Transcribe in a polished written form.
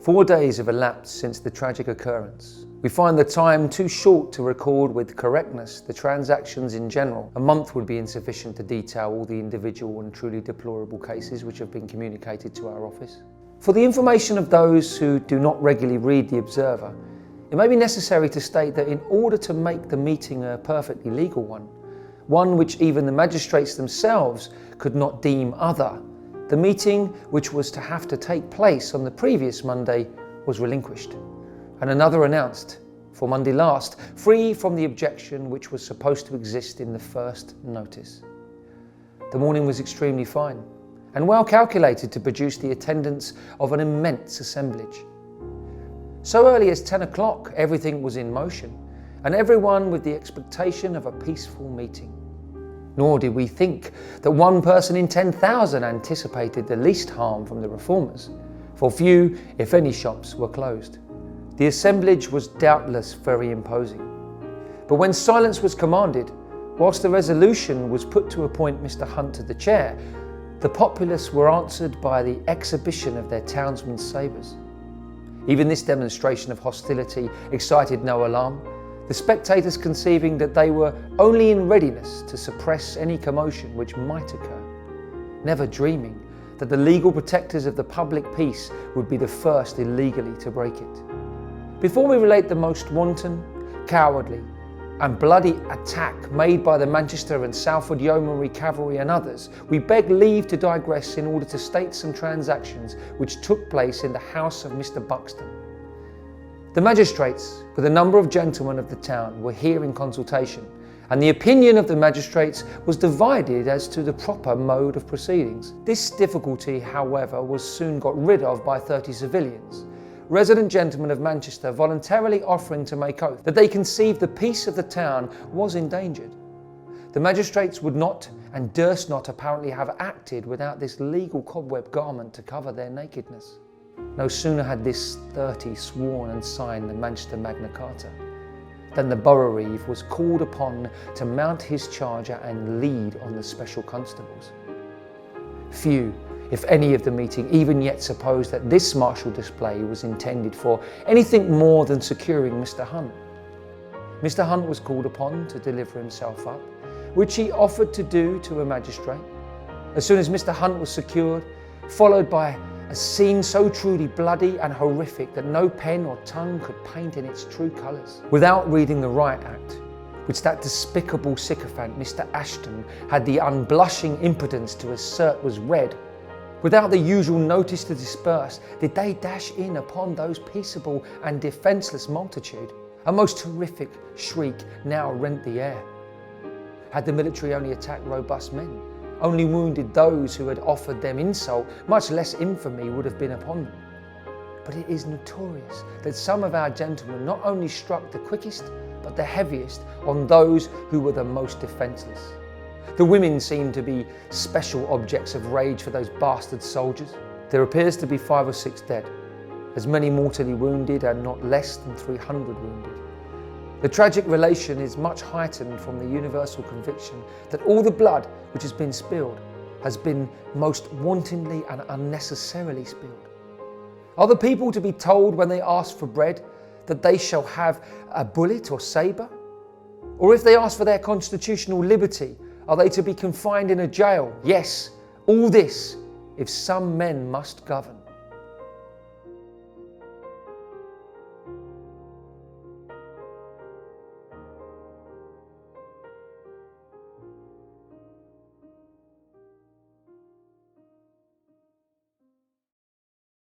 4 days have elapsed since the tragic occurrence. We find the time too short to record with correctness the transactions in general. A month would be insufficient to detail all the individual and truly deplorable cases which have been communicated to our office. For the information of those who do not regularly read the Observer, it may be necessary to state that in order to make the meeting a perfectly legal one which even the magistrates themselves could not deem other, the meeting which was to have to take place on the previous Monday was relinquished, and another announced for Monday last, free from the objection which was supposed to exist in the first notice. The morning was extremely fine, and well calculated to produce the attendance of an immense assemblage. So early as 10 o'clock, everything was in motion, and everyone with the expectation of a peaceful meeting. Nor did we think that 1 person in 10,000 anticipated the least harm from the reformers, for few, if any, shops were closed. The assemblage was doubtless very imposing. But when silence was commanded, whilst the resolution was put to appoint Mr. Hunt to the chair, the populace were answered by the exhibition of their townsmen's sabres. Even this demonstration of hostility excited no alarm, the spectators conceiving that they were only in readiness to suppress any commotion which might occur, never dreaming that the legal protectors of the public peace would be the first illegally to break it. Before we relate the most wanton, cowardly and bloody attack made by the Manchester and Salford Yeomanry Cavalry and others, we beg leave to digress in order to state some transactions which took place in the house of Mr. Buxton. The magistrates, with a number of gentlemen of the town, were here in consultation, and the opinion of the magistrates was divided as to the proper mode of proceedings. This difficulty, however, was soon got rid of by 30 civilians, resident gentlemen of Manchester voluntarily offering to make oath that they conceived the peace of the town was endangered. The magistrates would not and durst not apparently have acted without this legal cobweb garment to cover their nakedness. No sooner had this 30 sworn and signed the Manchester Magna Carta than the borough reeve was called upon to mount his charger and lead on the special constables. Few, if any of the meeting, even yet supposed that this martial display was intended for anything more than securing Mr. Hunt. Mr. Hunt was called upon to deliver himself up, which he offered to do to a magistrate. As soon as Mr. Hunt was secured, followed by a scene so truly bloody and horrific that no pen or tongue could paint in its true colours. Without reading the Riot Act, which that despicable sycophant Mr. Ashton had the unblushing impudence to assert was read, without the usual notice to disperse, did they dash in upon those peaceable and defenceless multitude. A most horrific shriek now rent the air. Had the military only attacked robust men, only wounded those who had offered them insult, much less infamy would have been upon them. But it is notorious that some of our gentlemen not only struck the quickest, but the heaviest on those who were the most defenceless. The women seem to be special objects of rage for those bastard soldiers. There appears to be 5 or 6 dead, as many mortally wounded and not less than 300 wounded. The tragic relation is much heightened from the universal conviction that all the blood which has been spilled has been most wantonly and unnecessarily spilled. Are the people to be told when they ask for bread that they shall have a bullet or sabre? Or if they ask for their constitutional liberty, are they to be confined in a jail? Yes, all this, if some men must govern.